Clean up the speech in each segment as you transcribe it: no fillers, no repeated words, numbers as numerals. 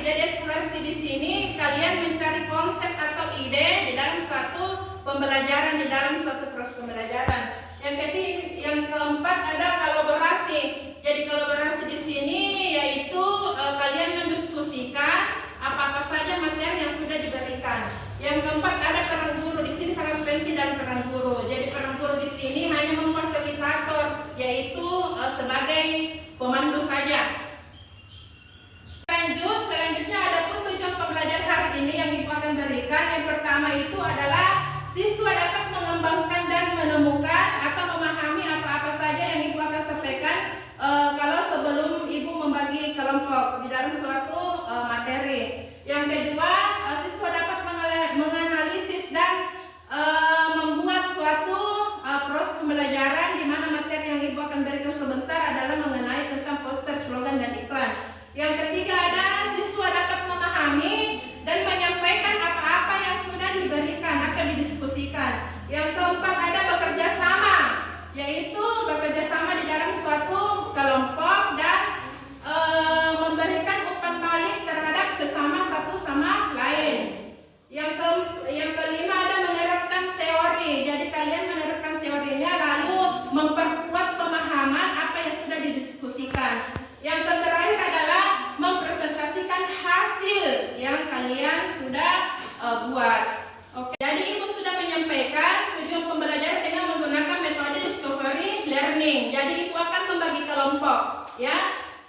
Jadi eksplorasi di sini kalian mencari konsep atau ide di dalam suatu pembelajaran, di dalam suatu proses pembelajaran. Yang keempat ada kolaborasi. Jadi kolaborasi di sini yaitu kalian mendiskusikan apa-apa saja materi yang sudah diberikan. Yang keempat ada peran guru. Di sini sangat penting dan peran guru. Jadi peran guru di sini hanya memfasilitator, yaitu sebagai pemandu saja. Selanjutnya ada pun tujuan pembelajaran hari ini yang Ibu akan berikan. Yang pertama itu adalah siswa dapat mengembangkan dan menemukan atau memahami apa-apa saja yang Ibu akan sampaikan kalau sebelum Ibu membagi kelompok di dalam suatu materi. Yang kedua, siswa dapat menganalisis dan membuat suatu proses pembelajaran di mana materi yang Ibu akan berikan sebentar adalah mengenai tentang poster, slogan, dan iklan. Yang ketiga ada siswa dapat memahami dan menyampaikan apa-apa yang sudah diberikan atau didiskusikan. Yang keempat ada bekerja sama, yaitu bekerja sama di dalam suatu kelompok dan memberikan umpan balik terhadap sesama satu sama lain. Yang kelima ada menerapkan teori. Jadi kalian menerapkan teorinya lalu memperkuat pemahaman apa yang sudah didiskusikan. Yang terakhir adalah mempresentasikan hasil yang kalian sudah buat. Oke. Jadi Ibu sudah menyampaikan tujuan pembelajaran dengan menggunakan metode discovery learning. Jadi Ibu akan membagi kelompok, ya,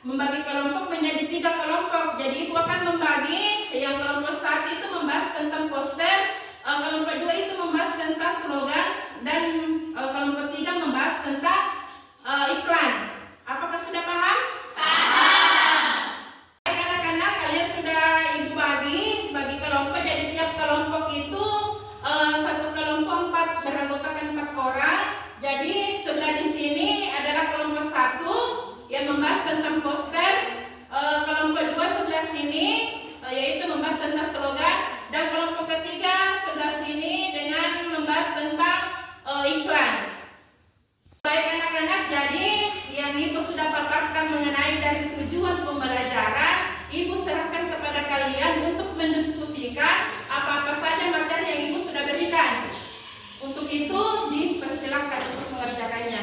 membagi kelompok menjadi 3 kelompok. Jadi Ibu akan membagi yang kelompok 1 itu membahas tentang poster, kelompok 2 itu membahas tentang slogan, dan kelompok 3 membahas tentang iklan. Apakah sudah paham? Anak-anak, kalian sudah Ibu bagi kelompok. Jadi tiap kelompok itu satu kelompok beranggotakan 4 orang. Jadi sebelah di sini adalah kelompok 1 yang membahas tentang poster, kelompok 2 sebelah sini yaitu membahas tentang slogan, dan kelompok ketiga sebelah sini dengan membahas tentang iklan. Baik anak-anak, jadi yang Ibu sudah paparkan mengenai dari tujuan pembelajaran, Ibu serahkan kepada kalian untuk mendiskusikan apa-apa saja materi yang Ibu sudah berikan. Untuk itu dipersilakan untuk mengerjakannya.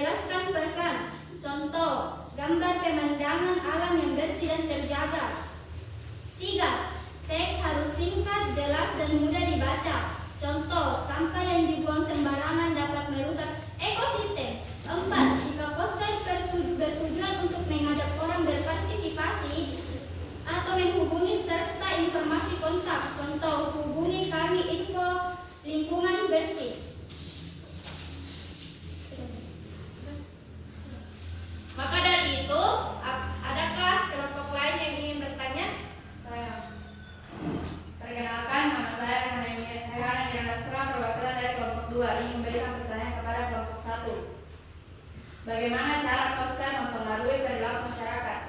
menjelaskan pesan. Contoh, gambar pemandangan alam yang bersih dan terjaga. 3. Teks harus singkat, jelas, dan mudah dibaca. Contoh, sampah yang dibuang sembarangan dapat merusak ekosistem. 4. Jika poster bertujuan untuk mengajak orang berpartisipasi atau menghubungi serta informasi kontak. Contoh, hubungi kami info lingkungan bersih. Maka dari itu, adakah kelompok lain yang ingin bertanya? Saya. Perkenalkan, nama saya Rehan Nasra, perwakilan dari kelompok 2, ingin memberikan pertanyaan kepada kelompok 1. Bagaimana cara poster mempengaruhi perilaku masyarakat?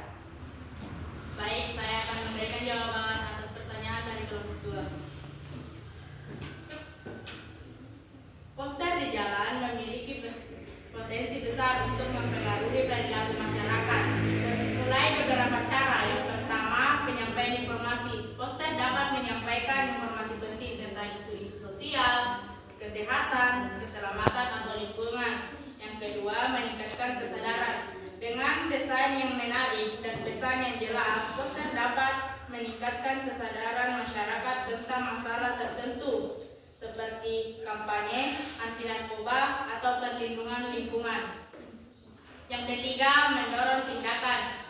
Baik, saya akan memberikan jawaban atas pertanyaan dari kelompok 2. Poster di jalan memiliki potensi besar untuk mempengaruhi perilaku masyarakat. Mulai beberapa cara. Yang pertama, penyampaian informasi. Poster dapat menyampaikan informasi penting tentang isu-isu sosial, kesehatan, keselamatan atau lingkungan. Yang kedua, meningkatkan kesadaran. Dengan desain yang menarik dan pesan yang jelas, poster dapat meningkatkan kesadaran masyarakat tentang masalah tertentu, seperti kampanye anti narkoba atau perlindungan lingkungan. Yang ketiga, mendorong tindakan.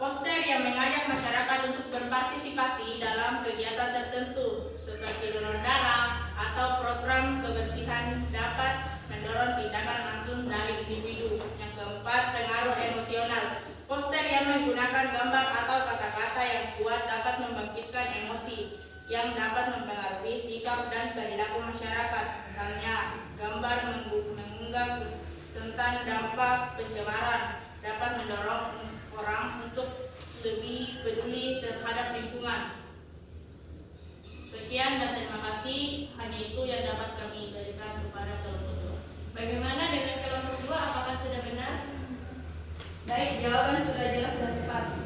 Poster yang mengajak masyarakat untuk berpartisipasi dalam kegiatan tertentu, seperti donor darah atau program kebersihan, dapat mendorong tindakan langsung dari individu. Yang keempat, pengaruh emosional. Poster yang menggunakan gambar atau kata-kata yang kuat dapat membangkitkan emosi yang dapat mempengaruhi sikap dan perilaku masyarakat. Misalnya, gambar mengunggah tentang dampak pencemaran dapat mendorong orang untuk lebih peduli terhadap lingkungan. Sekian dan terima kasih. Hanya itu yang dapat kami berikan kepada kelompok 2. Bagaimana dengan kelompok 2? Apakah sudah benar? Baik, jawaban sudah jelas dan tepat.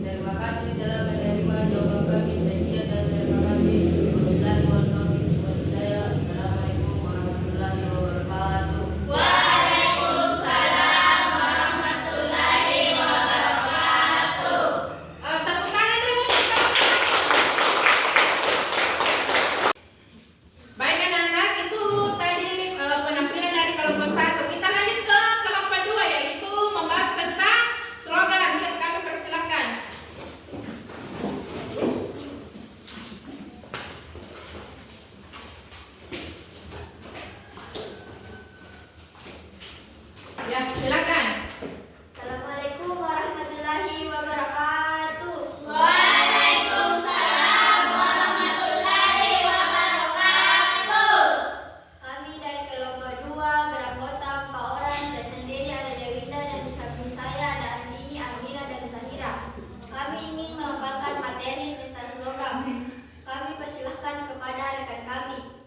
Terima kasih telah menerima jawaban kami. Sekian dan terima kasih. Wabillahi taufiq wal hidayah. Assalamualaikum warahmatullahi wabarakatuh. Waalaikumsalam warahmatullahi wabarakatuh. Tepuk tangan dulu. Baik anak-anak, itu tadi penampilan dari kelompok 1. Kita lanjut ke kelompok 2, yaitu membahas tentang slogan. Yuk, kami persilakan. Ya, silakan. Assalamualaikum warahmatullahi wabarakatuh. Waalaikumsalam warahmatullahi wabarakatuh. Kami dari kelompok 2 beranggota 4 orang. Saya sendiri ada Dewinda dan di samping saya ada Andini, Almira, dan Zahira. Kami ingin memaparkan materi tentang slogan. Kami persilahkan kepada rekan kami.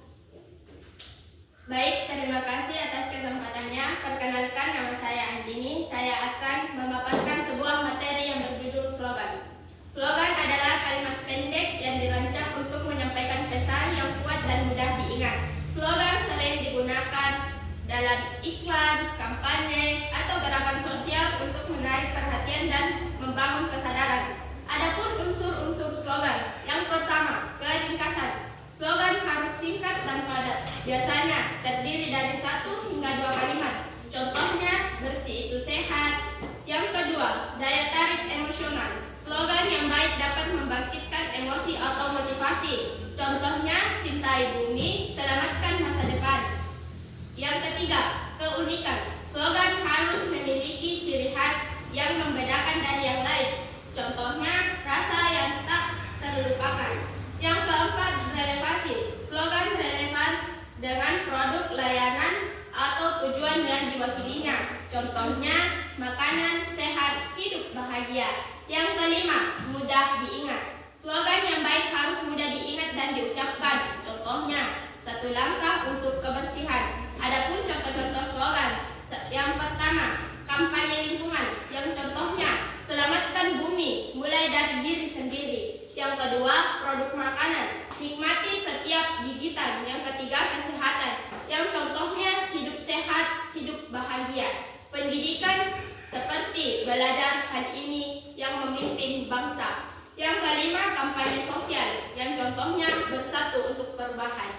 Baik, terima kasih atas kesempatannya. Perkenalkan, nama saya Andini. Saya akan memaparkan sebuah materi yang berjudul slogan. Slogan adalah kalimat pendek yang dirancang untuk menyampaikan pesan yang kuat dan mudah diingat. Slogan sering digunakan dalam iklan, kampanye, atau gerakan sosial untuk menarik perhatian dan membangun kesadaran. Adapun unsur-unsur slogan, yang pertama, keringkasan. Slogan harus singkat dan padat. Biasanya terdiri dari 1 hingga 2 kalimat. Contohnya, bersih itu sehat. Yang kedua, daya tarik emosional. Slogan yang baik dapat membangkitkan emosi atau motivasi. Contohnya, cintai bumi, selamatkan masa depan. Yang ketiga, keunikan. Slogan harus memiliki ciri khas yang membedakan dari yang lain. Contohnya, rasa yang tak terlupakan. Yang keempat, relevasi. Slogan relevan dengan produk, layanan, atau tujuan yang diwakilinya. Contohnya, makanan sehat, hidup bahagia. Yang kelima, mudah diingat. Slogan yang baik harus mudah diingat dan diucapkan. Contohnya, 1 langkah untuk kebersihan. Adapun contoh-contoh slogan, yang pertama, kampanye lingkungan. Yang contohnya, selamatkan bumi, mulai dari diri sendiri. Yang kedua, produk makanan. Nikmati setiap gigitan. Yang ketiga, kesehatan. Yang contohnya, hidup sehat. perubahan.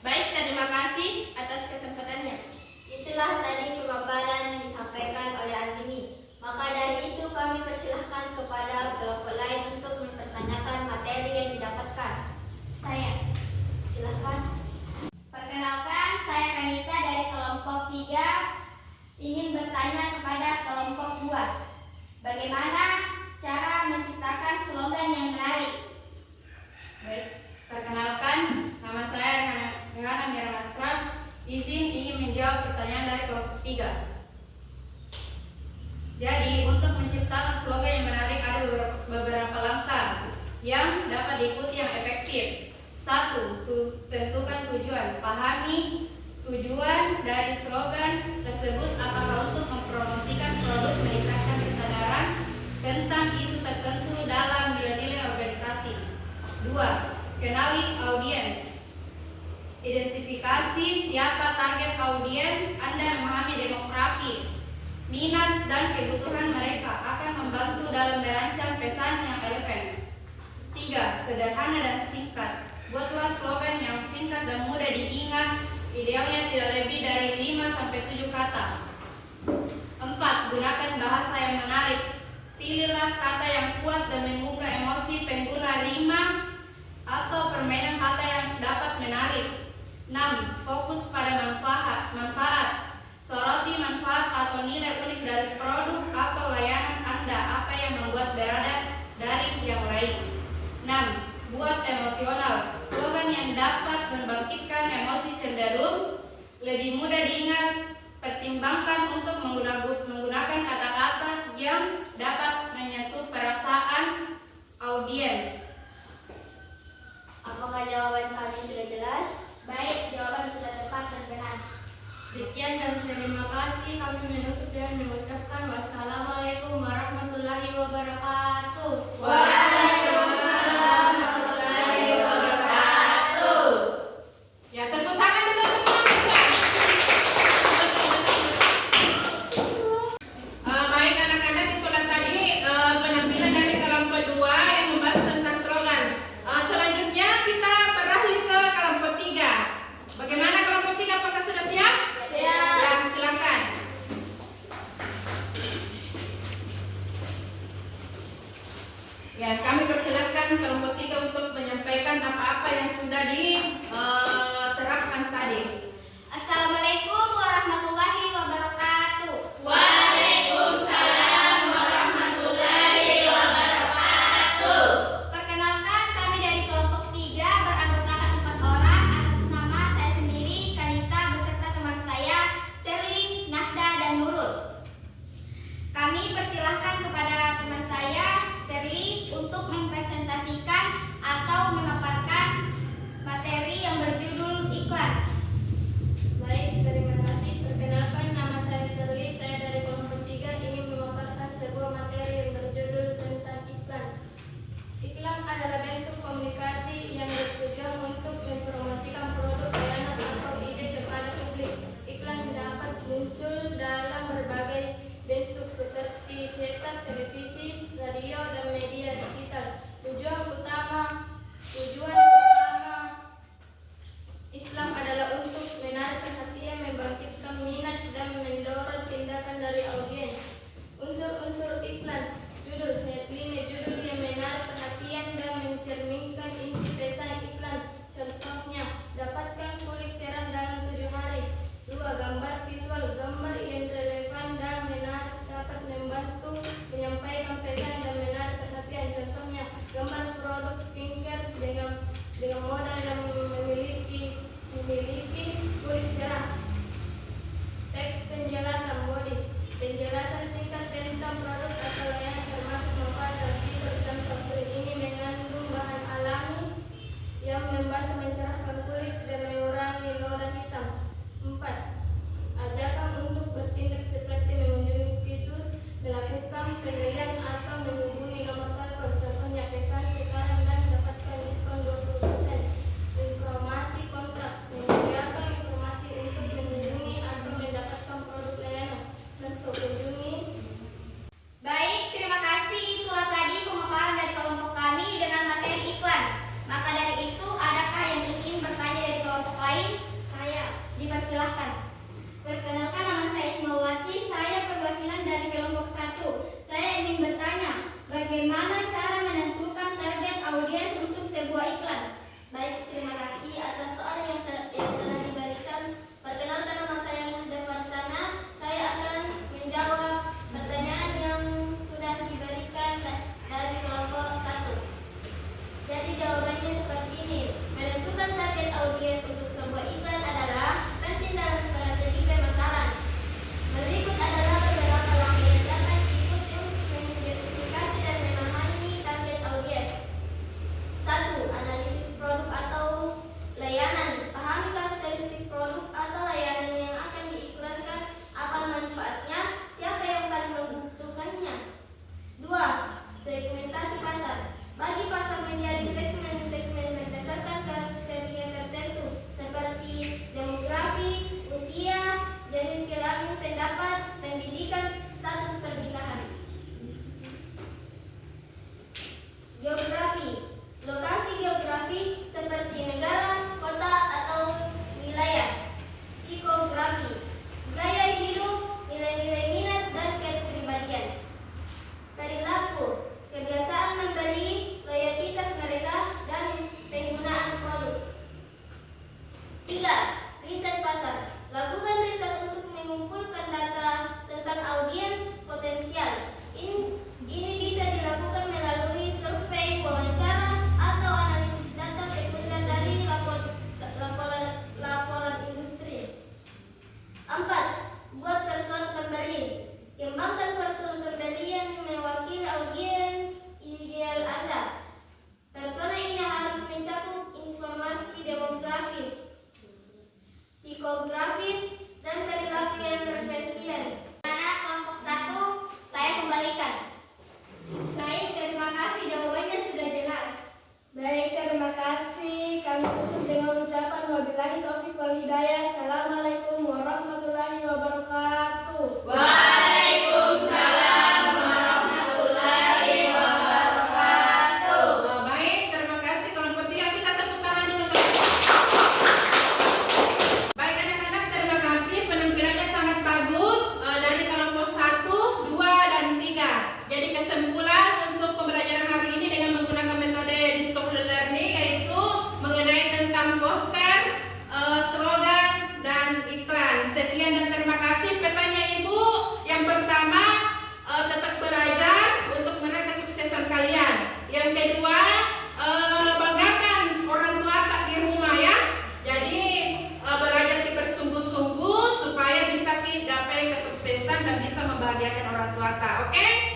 Baik, terima kasih atas kesempatannya. Itulah tadi pemaparan yang disampaikan oleh Andini. Maka dari itu kami persilahkan kepada kelompok lain untuk mempertanyakan materi yang didapatkan. Saya, silahkan. Perkenalkan, saya Kanita dari kelompok 3 ingin bertanya kepada kelompok 2. Bagaimana cara menciptakan slogan yang menarik? Baik, perkenalkan, nama saya Rehan Amira Nasra. Ingin menjawab pertanyaan dari kelompok 3. Jadi, untuk menciptakan slogan yang menarik ada beberapa langkah yang dapat diikuti yang efektif. 1. Tentukan tujuan. Pahami tujuan dari slogan tersebut, apakah untuk mempromosikan produk, meningkatkan kesadaran tentang isu tertentu dalam nilai-nilai organisasi. 2. Kenali audiens. Identifikasi siapa target audiens Anda, memahami demografi, minat dan kebutuhan mereka akan membantu dalam merancang pesan yang relevan. 3. Sederhana dan singkat. Buatlah slogan yang singkat dan mudah diingat, idealnya tidak lebih dari 5-7 kata. 4. Gunakan bahasa yang menarik. Pilihlah kata yang kuat dan menggugah emosi pengguna, rima atau permainan kata yang dapat menarik. 6. Fokus pada manfaat. Soroti manfaat atau nilai unik dari produk atau layanan Anda, apa yang membuat berbeda dari yang lain. 6. Buat emosional. Slogan yang dapat membangkitkan emosi cenderung lebih mudah diingat. Pertimbangkan untuk menggunakan kata-kata yang dapat menyentuh perasaan audiens. Apakah jawaban kami sudah jelas? Baik, jawaban sudah tepat dan benar. Sekian dan terima kasih. Kami menutup dengan mengucapkan wassalamualaikum warahmatullahi wabarakatuh. Waalaikumsalam warahmatullahi wabarakatuh. Ya, tepuk tangan dulu untuk dipersilahkan. Perkenalkan, nama saya Ismawati, saya perwakilan dari kelompok 1. Saya ingin bertanya, bagaimana cara menentukan target audiens untuk sebuah iklan? Baik, terima kasih atas soal yang telah diberikan. Perkenalkan, nama saya Nurda Farsana. Saya akan menjawab pertanyaan yang sudah diberikan dari kelompok 1. Jadi jawabannya seperti ini. Menentukan target audiens untuk sebuah iklan adalah penting dalam strategi pemasaran. Berikut adalah beberapa langkah yang dapat diikuti untuk mengidentifikasi dan memahami target audiens. 1. Analisis produk atau layanan. Pahami karakteristik produk atau layanan yang akan diiklankan, apa manfaatnya, siapa yang paling membutuhkannya. 2. Segmentasi pasar. Bagi pasar menjadi segmen-segmen berdasarkan kriteria tertentu seperti demografi, usia, jenis kelamin, pendapat, pendidikan, status pernikahan. Geografi. Lokasi geografi seperti negara, kota, atau wilayah. Psikografi. Gaya hidup, nilai-nilai minat, dan kepribadian. Perilaku. Kebiasaan membeli, loyalitas mereka, dan penggunaan produk. 3. Riset pasar. Lakukan riset untuk mengumpulkan data tentang audiens potensial. Ini bisa dilakukan melalui survei, wawancara, atau analisis data sekunder dari laporan industri. 4. Buat persona pembeli. Kembangkan persona pembeli yang mewakili audiens ideal Anda. Persona ini harus mencakup informasi demografis, psikografis, dan perilaku yang profesional. Mana kelompok 1, saya kembalikan. Baik, terima kasih, jawabannya sudah jelas. Baik, terima kasih. Kami tutup dengan ucapan wabillahi taufiq wal hidayah. Assalamualaikum warahmatullahi wabarakatuh. Waalaikumsalam warahmatullahi wabarakatuh. Baik, terima kasih kelompok 3. Kita tepuk tangan dulu. Baik anak-anak, terima kasih. Penampilannya sangat bagus dari kelompok 1, 2, dan 3. Jadi kesimpulan untuk pembelajaran hari ini dengan menggunakan metode discovery learning yaitu mengenai tentang poster, slogan, dan iklan. Sekian dan terima kasih. Pesannya Ibu, yang pertama tetap belajar untuk meraih kesuksesan kalian. Yang kedua, banggakan orang tua tak di rumah ya. Jadi belajar bersungguh-sungguh supaya bisa gapai kesuksesan dan bisa membahagiakan orang tua tak. Oke?